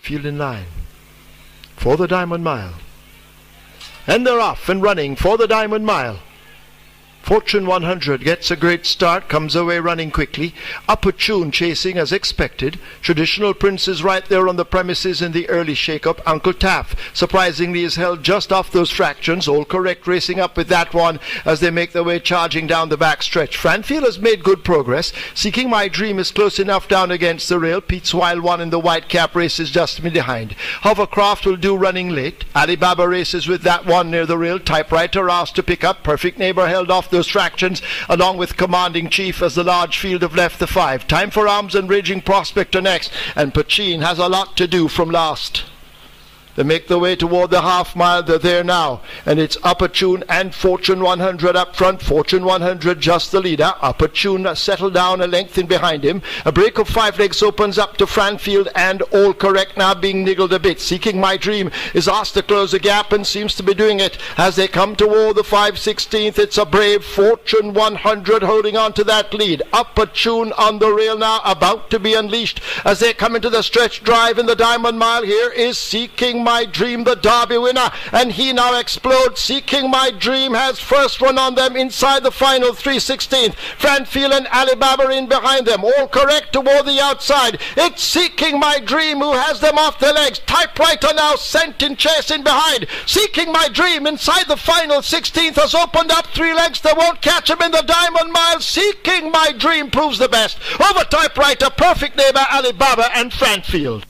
Field in line for the Diamond Mile. And they're off and running for the Diamond Mile. Fortune 100 gets a great start, comes away running quickly. Opportune chasing as expected. Traditional Prince is right there on the premises in the early shake-up. Uncle Taff surprisingly is held just off those fractions. All correct racing up with that one as they make their way charging down the back stretch. Franfield has made good progress. Seeking My Dream is close enough down against the rail. Pete's Wild One in the white cap races just behind. Hovercraft will do running late. Alibaba races with that one near the rail. Typewriter asked to pick up. Perfect Neighbor held off those fractions along with Commanding Chief as the large field have left the 5. Time for Arms and Raging Prospector next, and Pachin has a lot to do from last. They make their way toward the half mile. They're there now, and it's Opportune and Fortune 100 up front. Fortune 100 just the leader. Opportune settled down a length in behind him. A break of 5 legs opens up to Franfield, and All Correct now being niggled a bit. Seeking My Dream is asked to close the gap and seems to be doing it as they come toward the 5/16th. It's a brave Fortune 100 holding on to that lead. Opportune on the rail now, about to be unleashed as they come into the stretch drive in the Diamond Mile. Here is Seeking My Dream, the Derby winner, and he now explodes. Seeking My Dream has first run on them inside the final 3/16th. Franfield and Alibaba in behind them. All Correct toward the outside. It's Seeking My Dream who has them off their legs. Typewriter now sent in chase in behind. Seeking My Dream inside the final 16th has opened up 3 legs. They won't catch him in the Diamond Mile. Seeking My Dream proves the best over Typewriter, Perfect Neighbor, Alibaba and Franfield.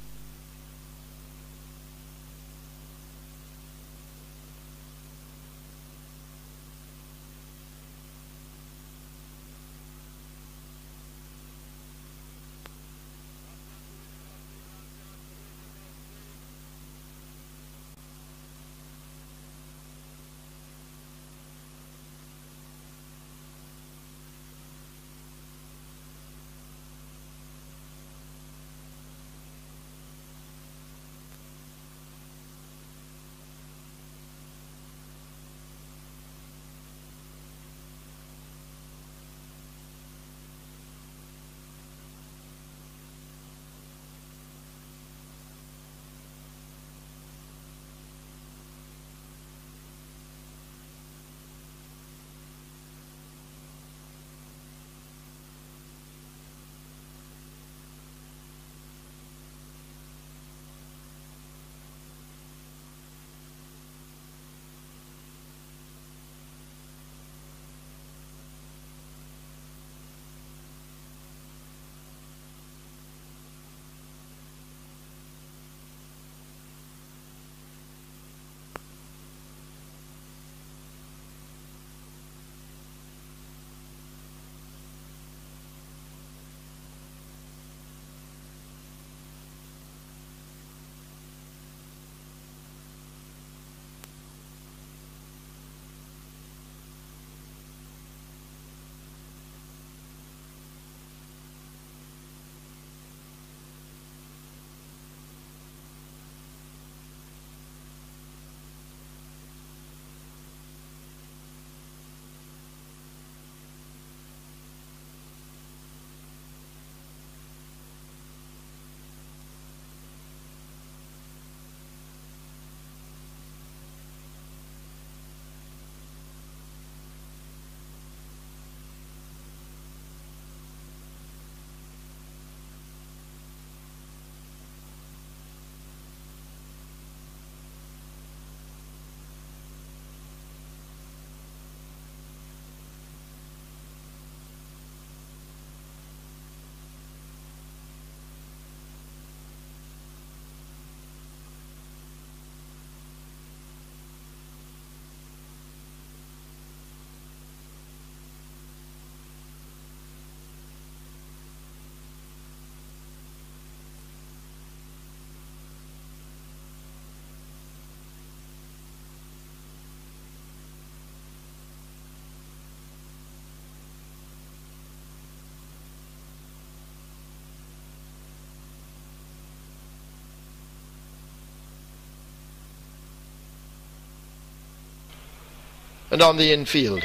And on the infield,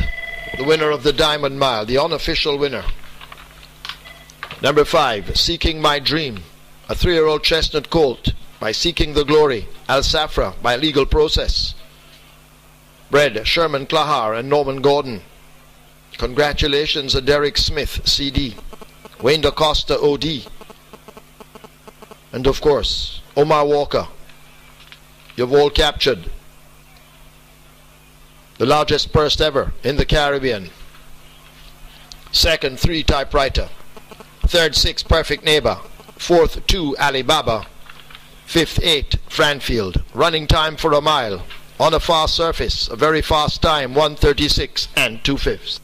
the winner of the Diamond Mile, the unofficial winner, number 5, Seeking My Dream, a 3-year-old chestnut colt. by Seeking the Glory. Al Safra by Legal Process. Bread, Sherman Clahar and Norman Gordon. Congratulations, Derek Smith, CD. Wayne DaCosta, OD. And of course, Omar Walker. You've all captured the largest purse ever in the Caribbean. Second, 3 typewriter. Third, 6 perfect neighbor. Fourth, 2 Alibaba. Fifth, 8 Franfield. Running time for a mile. On a fast surface, a very fast time, 1:36 and 2/5.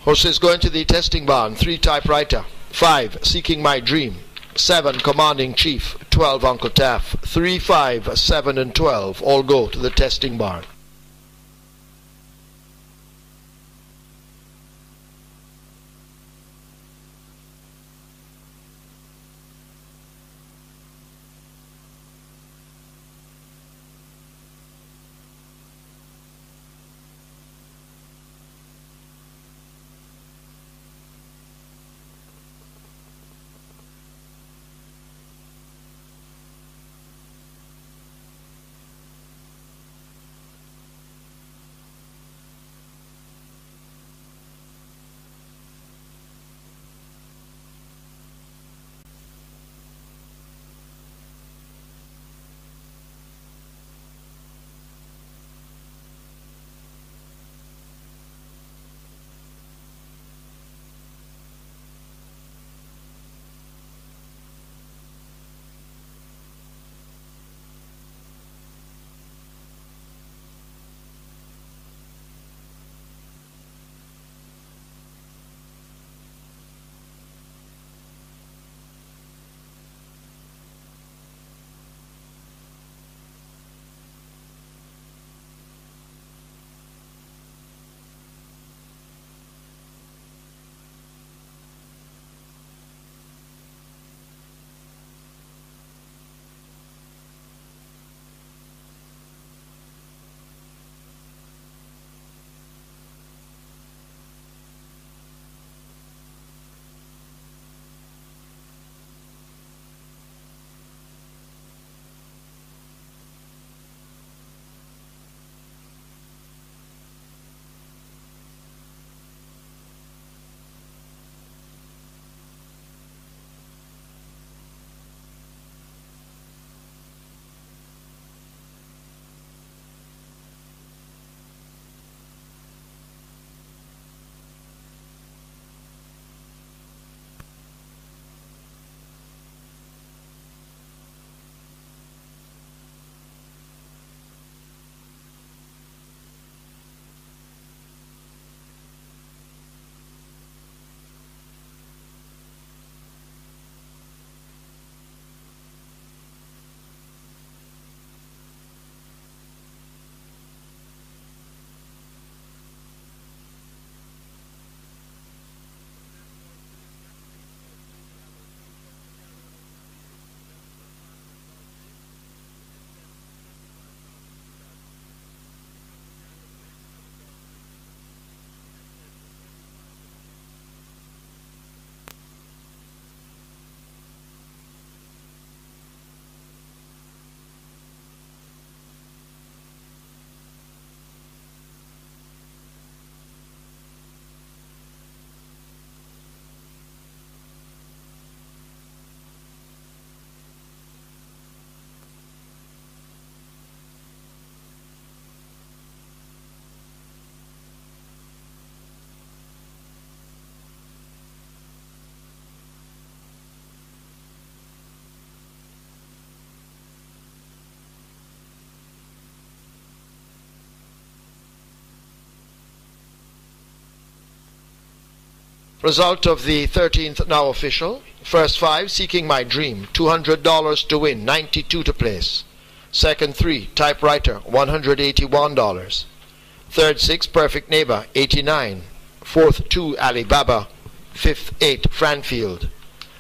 Horses going to the testing barn. 3 typewriter. 5 Seeking My Dream. 7 Commanding Chief. 12 Uncle Taff. 3, 5, 7 and 12 all go to the testing barn. Result of the 13th now official. First 5, Seeking My Dream, $200 to win, 92 to place. Second 3, Typewriter, $181. Third 6, Perfect Neighbor, 89. Fourth 2, Alibaba. Fifth 8, Franfield.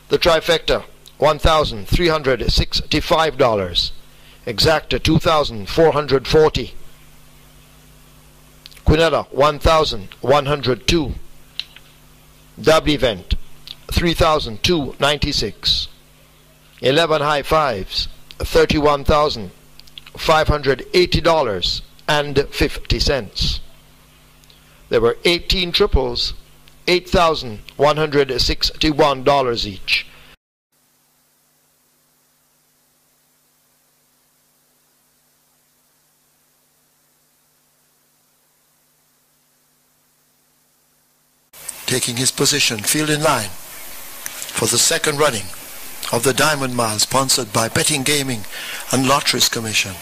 The trifecta, $1,365. Exacta, $2,440. Quinella, $1,102. Double event, $3,296. 11 high fives, $31,580.50. There were 18 triples, $8,161 each. Taking his position, field in line for the second running of the Diamond Mile, sponsored by Betting Gaming and Lotteries Commission.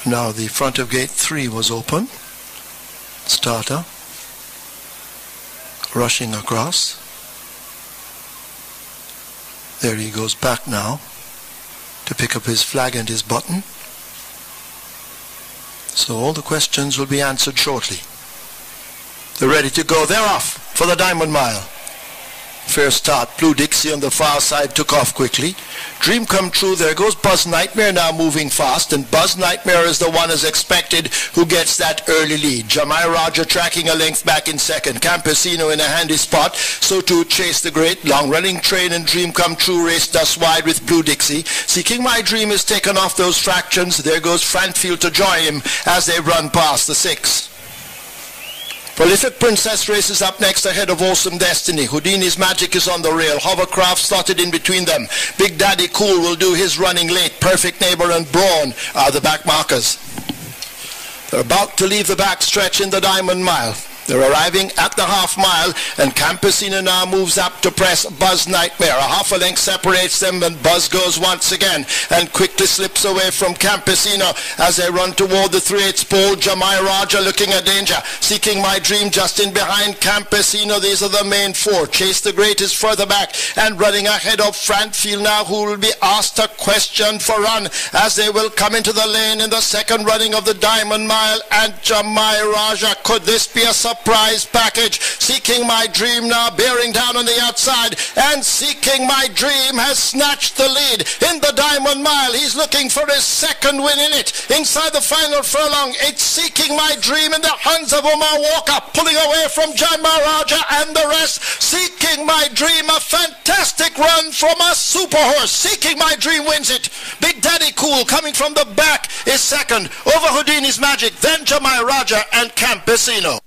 Now the front of gate 3 was open. Starter rushing across. There he goes back now to pick up his flag and his button. So all the questions will be answered shortly. They're ready to go. They're off for the Diamond Mile. Fair start. Blue Dixie on the far side took off quickly. Dream Come True. There goes Buzz Nightmare now moving fast, and Buzz Nightmare is the one as expected who gets that early lead. Jamai Roger tracking a length back in second. Campesino in a handy spot. So too Chase the Great. Long Running Train and Dream Come True race thus wide with Blue Dixie. Seeking My Dream is taken off those fractions. There goes Franfield to join him as they run past the 6. Prolific Princess races up next ahead of Awesome Destiny. Houdini's Magic is on the rail. Hovercraft slotted in between them. Big Daddy Cool will do his running late. Perfect Neighbor and Brawn are the back markers. They're about to leave the back stretch in the Diamond Mile. They're arriving at the half mile, and Campesino now moves up to press Buzz Nightmare. A half a length separates them, and Buzz goes once again and quickly slips away from Campesino as they run toward the 3/8 pole. Jamai Roger looking at danger. Seeking My Dream just in behind Campesino. These are the main 4. Chase the Great is further back and running ahead of Franfield now, who will be asked a question for run as they will come into the lane in the second running of the Diamond Mile. And Jamai Roger, could this be a surprise package? Seeking My Dream now bearing down on the outside, and Seeking My Dream has snatched the lead in the Diamond Mile. He's looking for his second win in it. Inside the final furlong, it's Seeking My Dream in the hands of Omar Walker, pulling away from John Maharaja and the rest. Seeking My Dream, a fantastic run from a super horse. Seeking My Dream wins it. Big Daddy Cool coming from the back is second, over Houdini's Magic, then Jamai Raja and Campesino.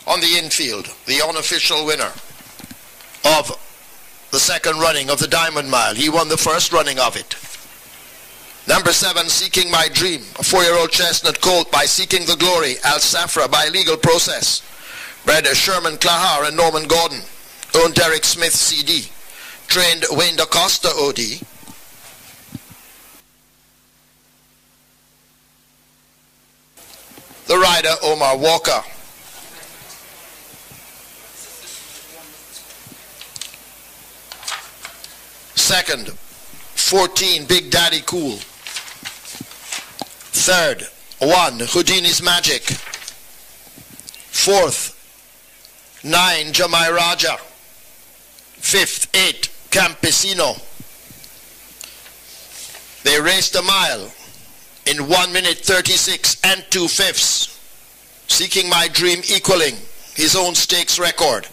On the infield, the unofficial winner of the second running of the Diamond Mile. He won the first running of it. Number 7, Seeking My Dream, a 4-year-old chestnut colt by Seeking the Glory, Al Safra by Legal Process. Bred Sherman Clahar and Norman Gordon. Owned Derek Smith CD. Trained Wayne DaCosta OD. The rider Omar Walker. Second, 14, Big Daddy Cool. Third, 1, Houdini's Magic. Fourth, 9, Jamai Raja. Fifth, 8, Campesino. They raced a mile in 1 minute 36 and 2/5, seeking my dream, equaling his own stakes record.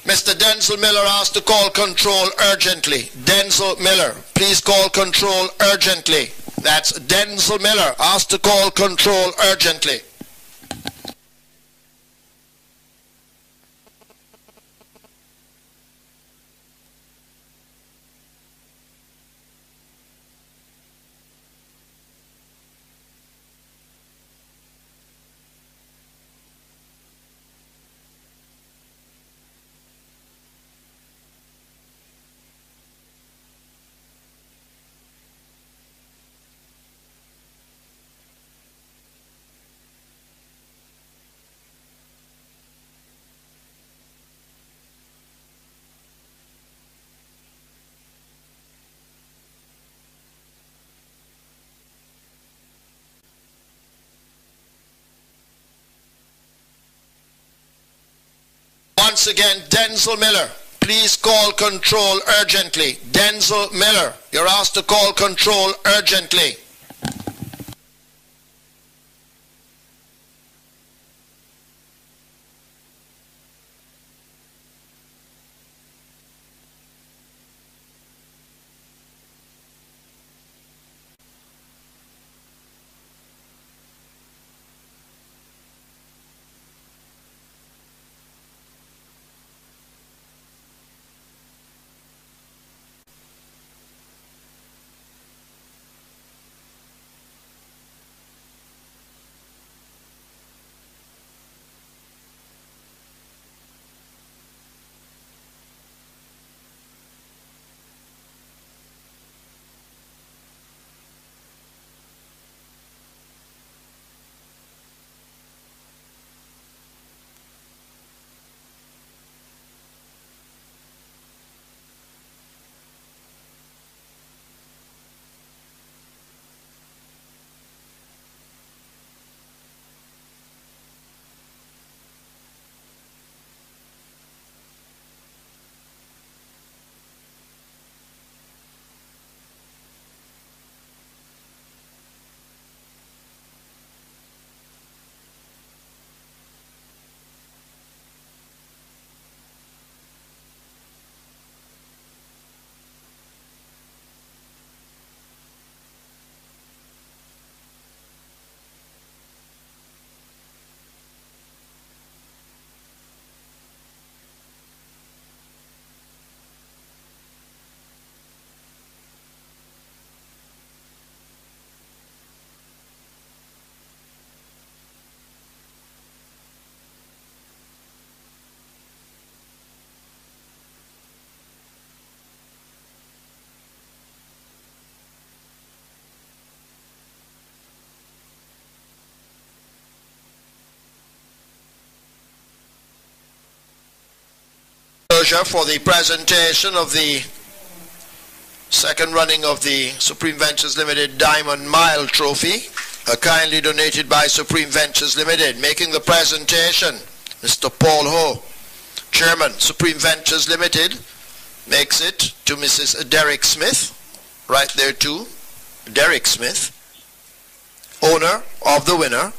Mr. Denzel Miller asked to call control urgently. Denzel Miller, please call control urgently. That's Denzel Miller asked to call control urgently. Once again, Denzel Miller, please call control urgently. Denzel Miller, you're asked to call control urgently. For the presentation of the second running of the Supreme Ventures Limited Diamond Mile Trophy, kindly donated by Supreme Ventures Limited. Making the presentation, Mr. Paul Ho, Chairman, Supreme Ventures Limited, makes it to Mrs. Derek Smith, right there too, Derek Smith, owner of the winner.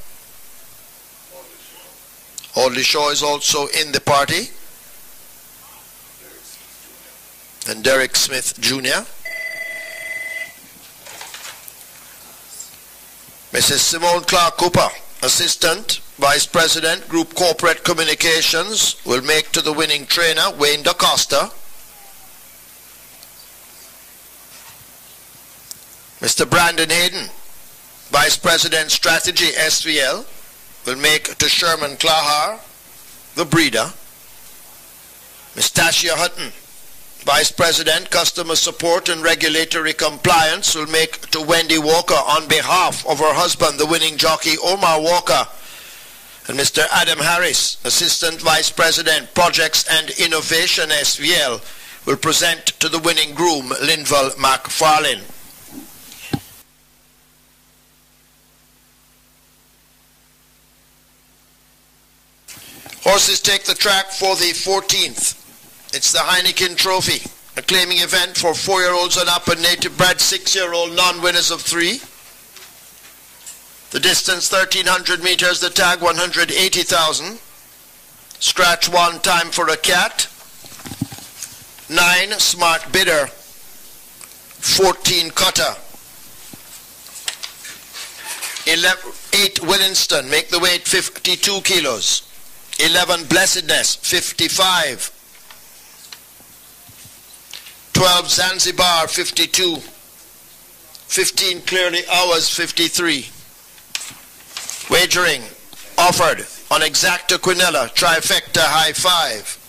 Audley Shaw is also in the party. And Derek Smith Jr. Mrs. Simone Clark Cooper, Assistant Vice President, Group Corporate Communications, will make to the winning trainer, Wayne DaCosta. Mr. Brandon Hayden, Vice President, Strategy, SVL, will make to Sherman Klahar, the breeder. Ms. Tashia Hutton, Vice President, Customer Support and Regulatory Compliance, will make to Wendy Walker on behalf of her husband, the winning jockey Omar Walker. And Mr. Adam Harris, Assistant Vice President, Projects and Innovation, SVL, will present to the winning groom, Linval McFarlane. Horses take the track for the 14th. It's the Heineken Trophy, a claiming event for 4-year-olds and up and native-bred 6-year-old non-winners of 3. The distance 1,300 meters, the tag 180,000. Scratch 1, time for a cat. 9, smart bidder. 14, cutter. 8, Willinston, make the weight 52 kilos. 11, Blessedness, 55. 12, Zanzibar, 52. 15, Clearly Ours, 53. Wagering offered on Exacta Quinella, Trifecta High 5.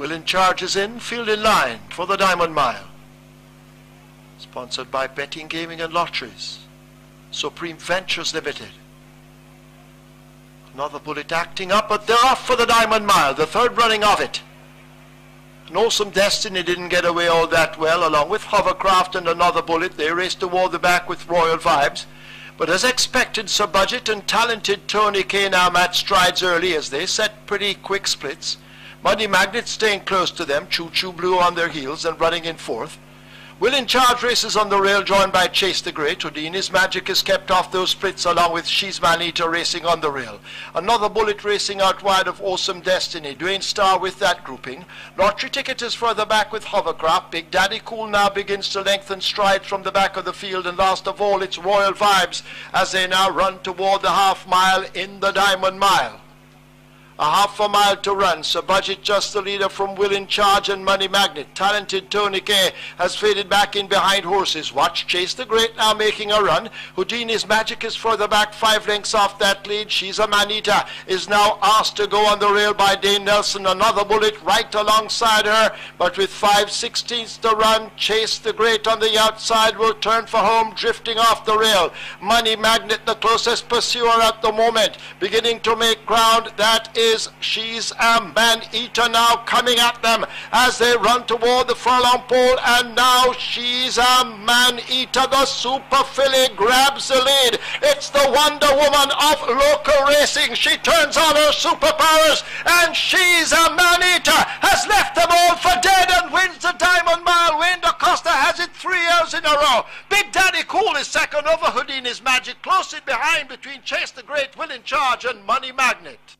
Willin charges in, field in line for the Diamond Mile. Sponsored by Betting, Gaming and Lotteries. Supreme Ventures Limited. Another bullet acting up, but they're off for the Diamond Mile, the third running of it. An Awesome Destiny didn't get away all that well, along with Hovercraft and Another Bullet. They raced toward the back with Royal Vibes. But as expected, Sir Budget and talented Tony K now matched strides early as they set pretty quick splits. Money Magnet staying close to them, Choo Choo Blue on their heels and running in fourth. Will in Charge races on the rail, joined by Chase the Great. Houdini's Magic is kept off those splits, along with She's Man-Eater racing on the rail. Another bullet racing out wide of Awesome Destiny. Dwayne Starr with that grouping. Lottery Ticket is further back with Hovercraft. Big Daddy Cool now begins to lengthen strides from the back of the field. And last of all, it's Royal Vibes as they now run toward the half mile in the Diamond Mile. A half a mile to run, so Budget just the leader from Will in Charge and Money Magnet. Talented Tony K has faded back in behind horses. Watch Chase the Great now making a run. Houdini's Magic is further back, 5 lengths off that lead. She's a Man-Eater is now asked to go on the rail by Dane Nelson. Another bullet right alongside her, but with 5/16 to run, Chase the Great on the outside will turn for home, drifting off the rail. Money Magnet, the closest pursuer at the moment, beginning to make ground. That is She's a Man-Eater now coming at them as they run toward the furlong pole, and now She's a Man-Eater, the super filly, grabs the lead. It's the Wonder Woman of local racing. She turns on her superpowers, and She's a Man-Eater has left them all for dead and wins the Diamond Mile. Wayne DaCosta has it 3 years in a row. Big Daddy Cool is second over Houdini's Magic, close in behind between Chase the Great, Will in Charge and Money Magnet.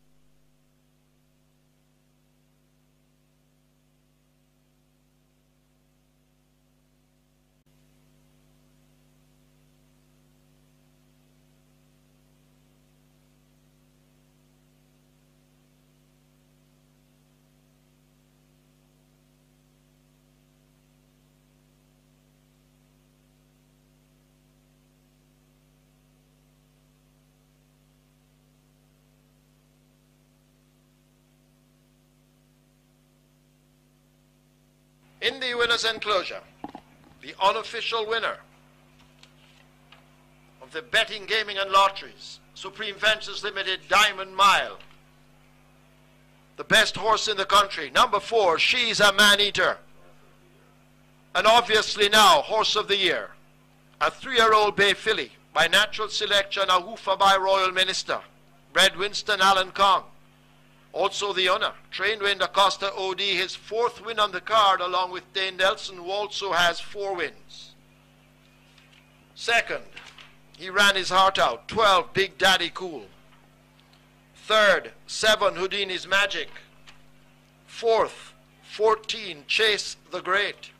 In the winner's enclosure, the unofficial winner of the Betting, Gaming and Lotteries Supreme Ventures Limited Diamond Mile, the best horse in the country, number 4, She's a Man-Eater, and obviously now Horse of the Year, a 3-year-old bay filly by Natural Selection, a hoofer by Royal Minister, bred Winston Allen Kong. Also the owner, trained Wayne DaCosta OD, his 4th win on the card, along with Dane Nelson, who also has 4 wins. Second, he ran his heart out, 12, Big Daddy Cool. Third, 7, Houdini's Magic. Fourth, 14, Chase the Great.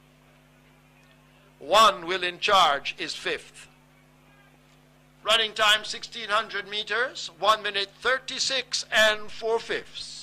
1, Will in Charge is 5th. Running time 1600 meters, 1 minute 36 and 4/5.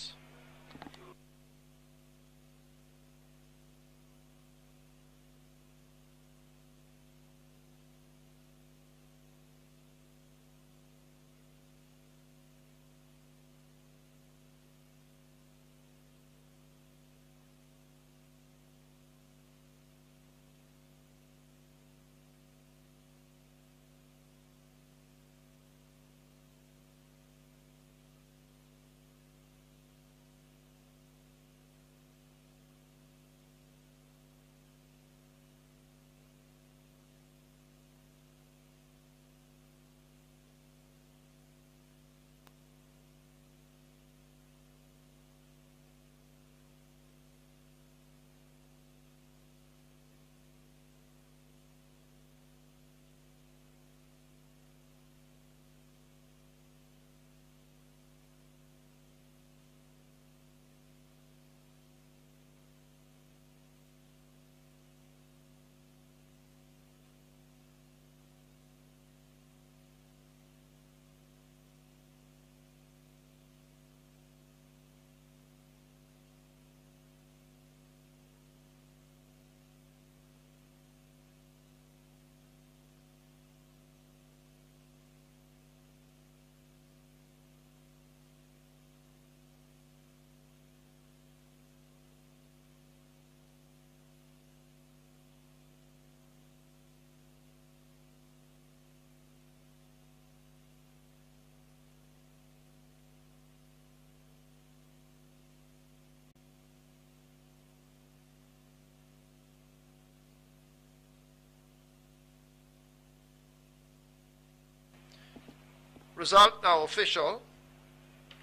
Result now official.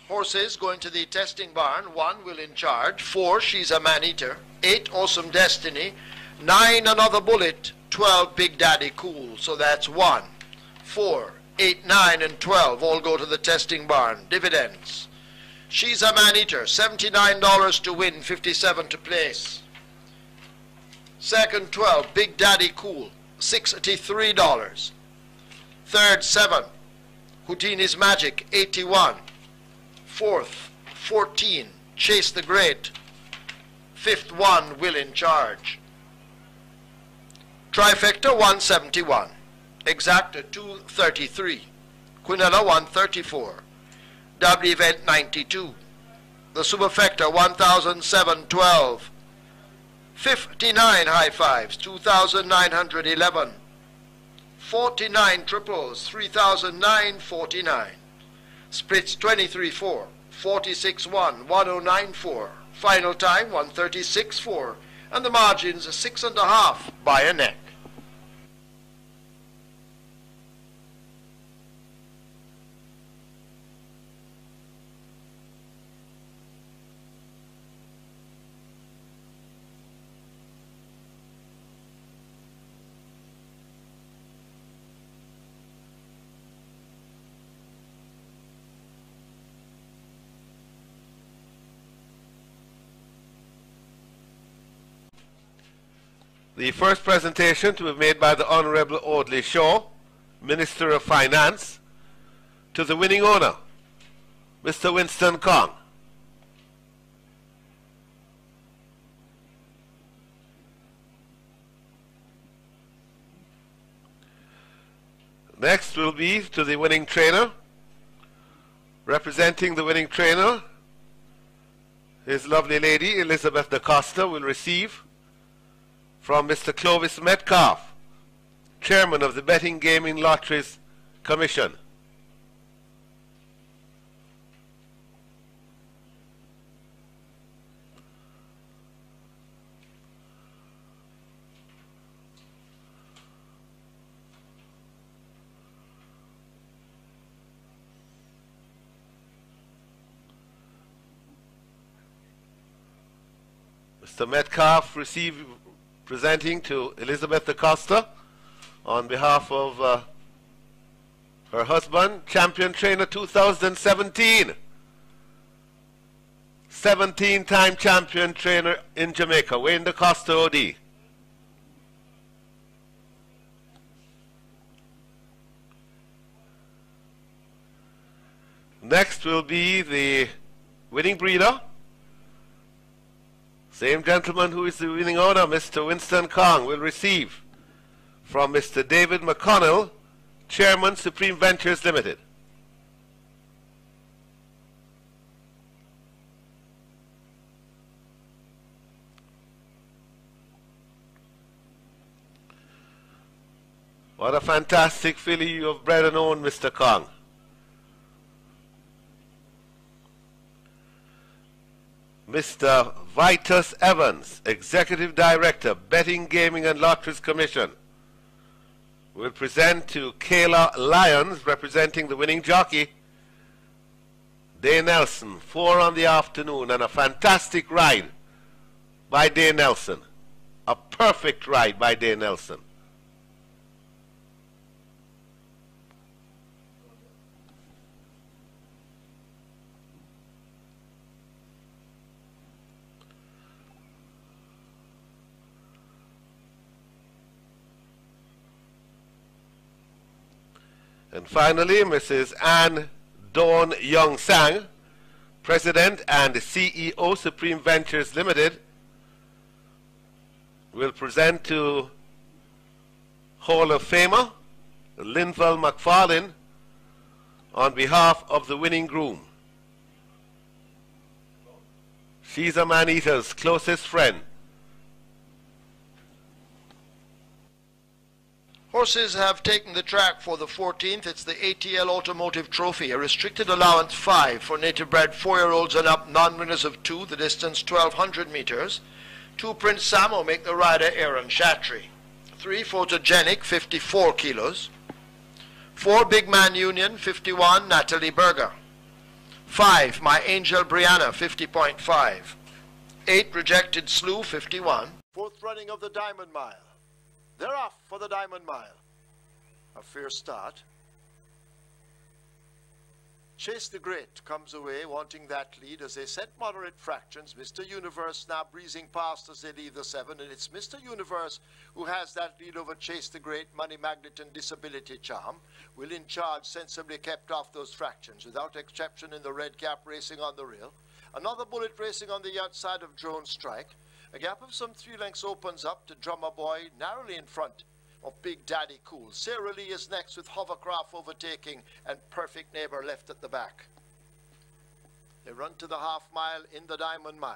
Horses going to the testing barn. 1, Will in Charge. 4, She's a Man-Eater. 8, Awesome Destiny. 9 another bullet, 12 Big Daddy Cool. So that's 1, 4, 8, 9, and 12 all go to the testing barn. Dividends. She's a Man-Eater, $79 to win, 57 to place. Second 12, Big Daddy Cool, $63. Third 7, Houdini's Magic, 81. Fourth 14, Chase the Great. Fifth 1, Will in Charge. Trifecta 171. Exacta 233. Quinella 134. Double event 92. The superfecta 100712. 59 high fives 2911. 49 triples 300949. Splits 23-4. 46-1 1094. Final time 136-4. And the margins are 6.5 by a neck. The first presentation to be made by the Honorable Audley Shaw, Minister of Finance, to the winning owner, Mr. Winston Kong. Next will be to the winning trainer. Representing the winning trainer, his lovely lady, Elizabeth da Costa, will receive from Mr. Clovis Metcalf, Chairman of the Betting Gaming Lotteries Commission. Mr. Metcalf presenting to Elizabeth da Costa on behalf of her husband, Champion Trainer 2017. 17-time champion trainer in Jamaica, Wayne da Costa OD. Next will be the winning breeder. Same gentleman who is the winning owner, Mr. Winston Kong, will receive from Mr. David McConnell, Chairman, Supreme Ventures Limited. What a fantastic filly you have bred and owned, Mr. Kong. Mr. Vitus Evans, Executive Director, Betting, Gaming and Lotteries Commission, will present to Kayla Lyons, representing the winning jockey, Day Nelson. 4 on the afternoon, and a fantastic ride by Day Nelson. A perfect ride by Day Nelson. And finally, Mrs. Ann Dawn Young Sang, President and CEO, Supreme Ventures Limited, will present to Hall of Famer Linval McFarlane on behalf of the winning groom. She's a Man-Eater's closest friend. Horses have taken the track for the 14th. It's the ATL Automotive Trophy, a restricted allowance 5 for native-bred 4-year-olds and up, non-winners of 2, the distance 1,200 meters. 2 Prince Samo make the rider Aaron Shatry. 3 Photogenic, 54 kilos. 4 Big Man Union, 51, Natalie Berger. 5 My Angel Brianna, 50.5. 8 Rejected Slew, 51. Fourth running of the Diamond Mile. They're off for the Diamond Mile. A fair start. Chase the Great comes away wanting that lead as they set moderate fractions. Mr. Universe now breezing past as they leave the 7, and it's Mr. Universe who has that lead over Chase the Great, Money Magnet and Disability Charm. Will in Charge sensibly kept off those fractions without exception in the red cap racing on the rail. Another bullet racing on the outside of Drone Strike. A gap of some 3 lengths opens up to Drummer Boy narrowly in front of Big Daddy Cool. Sarah Lee is next with Hovercraft overtaking and Perfect Neighbor left at the back. They run to the half mile in the Diamond Mile,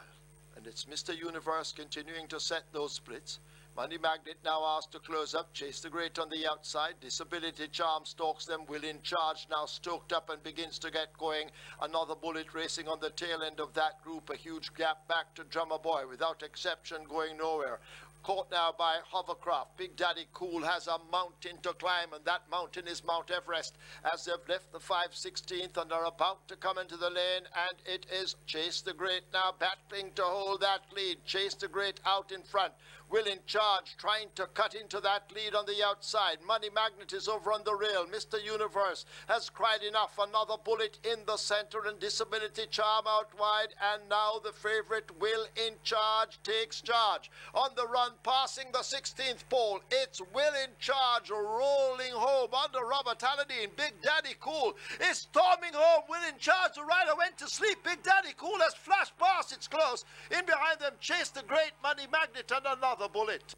and it's Mr. Universe continuing to set those splits. Money Magnet now asked to close up. Chase the Great on the outside. Disability Charm stalks them. Will in Charge now stoked up and begins to get going. Another bullet racing on the tail end of that group. A huge gap back to Drummer Boy without exception going nowhere. Caught now by Hovercraft. Big Daddy Cool has a mountain to climb, and that mountain is Mount Everest, as they've left the 5/16th and are about to come into the lane, and it is Chase the Great now battling to hold that lead. Chase the Great out in front. Will in Charge trying to cut into that lead on the outside. Money Magnet is over on the rail. Mr. Universe has cried enough. Another bullet in the center, and Disability Charm out wide, and now the favorite Will in Charge takes charge. On the run, passing the 16th pole, it's Will in Charge rolling home under Robert Alladine. Big Daddy Cool is storming home. Will in Charge, the rider went to sleep. Big Daddy Cool has flashed past. It's close. In behind them, Chase the Great, Money Magnet, and another bullet.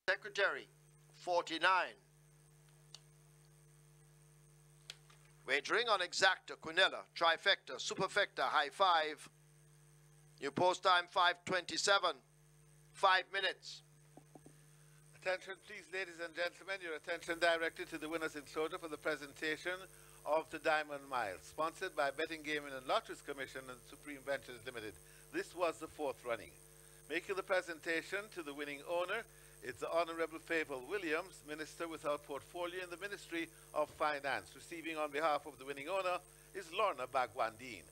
Secretary, 49. Wagering on Exacta, Quinella, Trifecta, Superfecta, High Five. New post time 5:27. 5 minutes. Attention please, ladies and gentlemen, your attention directed to the winners enclosure for the presentation of the Diamond Mile, sponsored by Betting, Gaming and Lotteries Commission and Supreme Ventures Limited. This was the 4th running. Making the presentation to the winning owner is the Honorable Fable Williams, Minister without portfolio in the Ministry of Finance. Receiving on behalf of the winning owner is Lorna Bagwandine.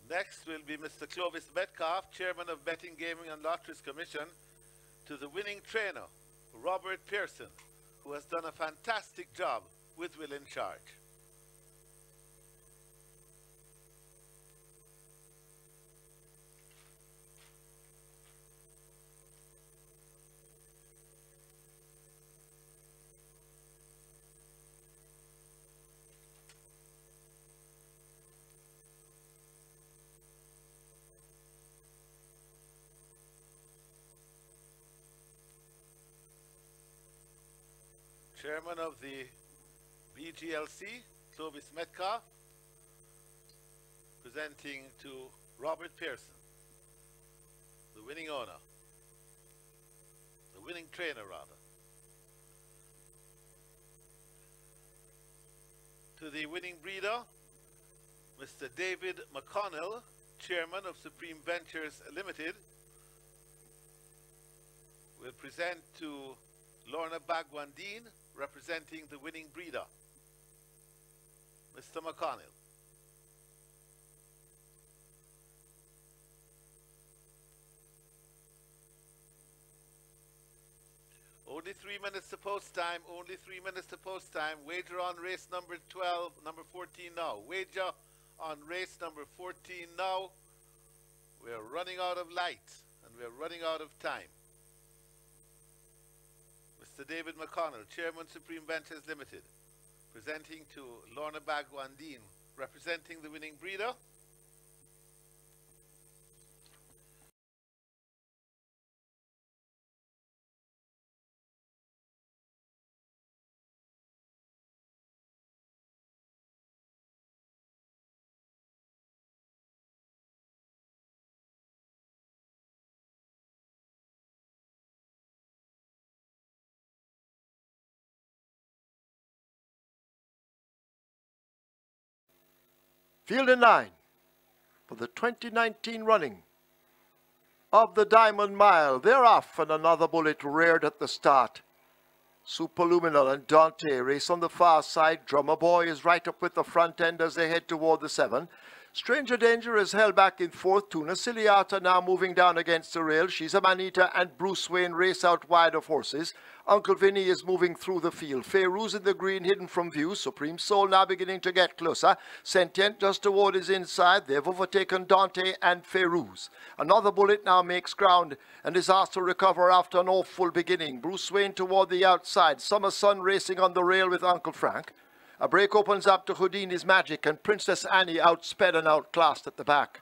Next will be Mr. Clovis Metcalf, Chairman of Betting, Gaming and Lotteries Commission, to the winning trainer, Robert Pearson, who has done a fantastic job with Will in Charge. Chairman of the BGLC, Clovis Metcalf, presenting to Robert Pearson, the winning owner, the winning trainer rather. To the winning breeder, Mr. David McConnell, Chairman of Supreme Ventures Limited, will present to Lorna Bagwandine, representing the winning breeder, Mr. McConnell. Only 3 minutes to post time, only 3 minutes to post time. Wager on race number 12, number 14 now. Wager on race number 14 now. We're running out of light and we're running out of time. Mr. David McConnell, Chairman, Supreme Ventures Limited, presenting to Lorna Bagwandine, representing the winning breeder. Field in line for the 2019 running of the Diamond Mile. They're off, and another bullet reared at the start. Superluminal and Dante race on the far side. Drummer Boy is right up with the front end as they head toward the 7. Stranger Danger is held back in 4th. Tuna Ciliata now moving down against the rail. She's a Manita and Bruce Wayne race out wide of horses. Uncle Vinny is moving through the field. Feyrouz in the green, hidden from view. Supreme Soul now beginning to get closer. Sentient just toward his inside. They've overtaken Dante and Feyrouz. Another bullet now makes ground and is asked to recover after an awful beginning. Bruce Wayne toward the outside. Summer Sun racing on the rail with Uncle Frank. A break opens up to Houdini's Magic, and Princess Annie outsped and outclassed at the back.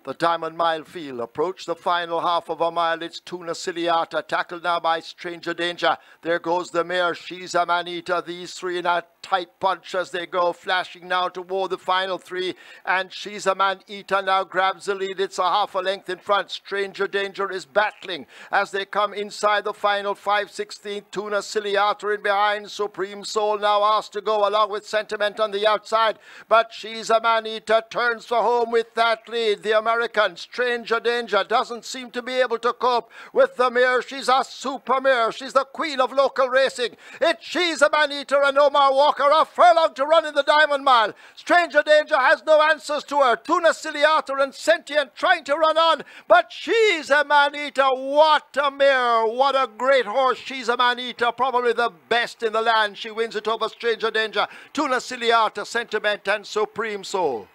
The Diamond Mile field approach the final half of a mile. It's Tuna Ciliata, tackled now by Stranger Danger. There goes the mare. She's a Manita. These three in a tight punch as they go, flashing now toward the final 3. And She's a Man-Eater now grabs the lead. It's a half a length in front. Stranger Danger is battling as they come inside the final 5/16. Tuna Ciliata in behind. Supreme Soul now asked to go along with Sentiment on the outside. But She's a Man-Eater turns for home with that lead. The American Stranger Danger doesn't seem to be able to cope with the mare. She's a super mare. She's the queen of local racing. It's She's a Man-Eater and Omar Walker, a furlong to run in the Diamond Mile. Stranger Danger has no answers to her. Tuna Ciliata and Sentient trying to run on, but She's a Man-Eater. What a mare. What a great horse. She's a Man-Eater, probably the best in the land. She wins it over Stranger Danger, Tuna Ciliata, Sentiment and Supreme Soul.